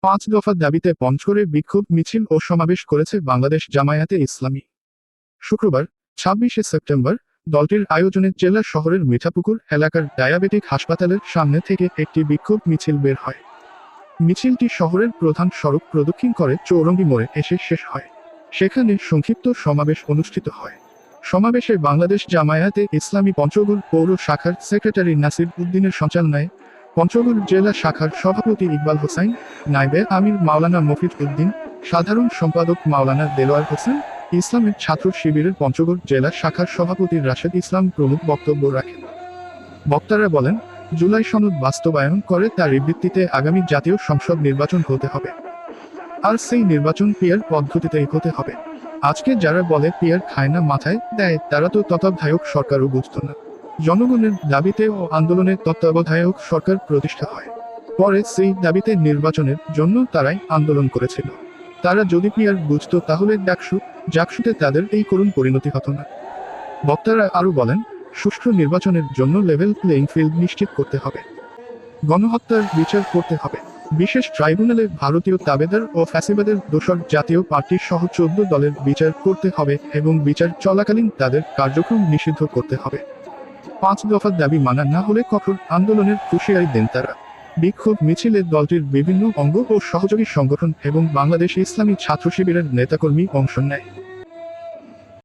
5 দফা দাবিতে পঞ্চগড়ে বিক্ষোভ মিছিল ও সমাবেশ করেছে বাংলাদেশ জামায়াতে ইসলামী। শুক্রবার 26শে সেপ্টেম্বর দলটির আয়োজনে জেলা শহরের মিঠাপুকুর এলাকার ডায়াবেটিক হাসপাতালের সামনে থেকে একটি বিক্ষোভ মিছিল বের হয়। মিছিলটি শহরের প্রধান সড়ক প্রদক্ষিণ করে চৌরঙ্গি মোড়ে এসে শেষ হয়। সেখানে সংক্ষিপ্ত সমাবেশ অনুষ্ঠিত হয়। সমাবেশে বাংলাদেশ জামায়াতে ইসলামী পঞ্চগড় পৌর শাখার সেক্রেটারি নাসির উদ্দিনের সঞ্চালনায় পঞ্চগড় জেলা শাখার সভাপতি ইকবাল হোসাইন, নায়েবে আমির মাওলানা মফিজ উদ্দিন, সাধারণ সম্পাদক মাওলানা দেলোয়ার হোসেন, ইসলামের ছাত্র শিবিরের পঞ্চগড় জেলা শাখার সভাপতি রাশেদ ইসলাম প্রমুখ বক্তব্য রাখেন। বক্তারা বলেন, জুলাই সনদ বাস্তবায়ন করে তারই ভিত্তিতে আগামী জাতীয় সংসদ নির্বাচন হতে হবে, আর সেই নির্বাচন পিয়ার পদ্ধতিতেই হতে হবে। আজকে যারা বলে পিয়ার খায় না মাথায় দেয়, তারা তো তত্ত্বাবধায়ক সরকারও বুঝত না। জনগণের দাবিতে ও আন্দোলনে তত্ত্বাবধায়ক সরকার প্রতিষ্ঠা হয়। পরে সেই দাবিতে নির্বাচনের জন্য তারাই আন্দোলন করেছিল। তারা যদি পিয়ার বুঝত তাহলে জাকসুতে তাদের এই করুণ পরিণতি হতো না। বক্তারা আরও বলেন, সুষ্ঠু নির্বাচনের জন্য লেভেল প্লেইং ফিল্ড নিশ্চিত করতে হবে, গণহত্যার বিচার করতে হবে, বিশেষ ট্রাইব্যুনালে ভারতীয় তাবেদার ও ফ্যাসিবাদের দোসর জাতীয় পার্টি সহ 14 দলের বিচার করতে হবে এবং বিচার চলাকালীন তাদের কার্যক্রম নিষিদ্ধ করতে হবে। 5 দফা দাবি মানা না হলে কঠোর আন্দোলনের হুঁশিয়ারি দেন তারা। বিক্ষোভ মিছিলে দলটির বিভিন্ন অঙ্গ ও সহযোগী সংগঠন এবং বাংলাদেশ ইসলামী ছাত্র শিবিরের নেতাকর্মী অংশ নেয়।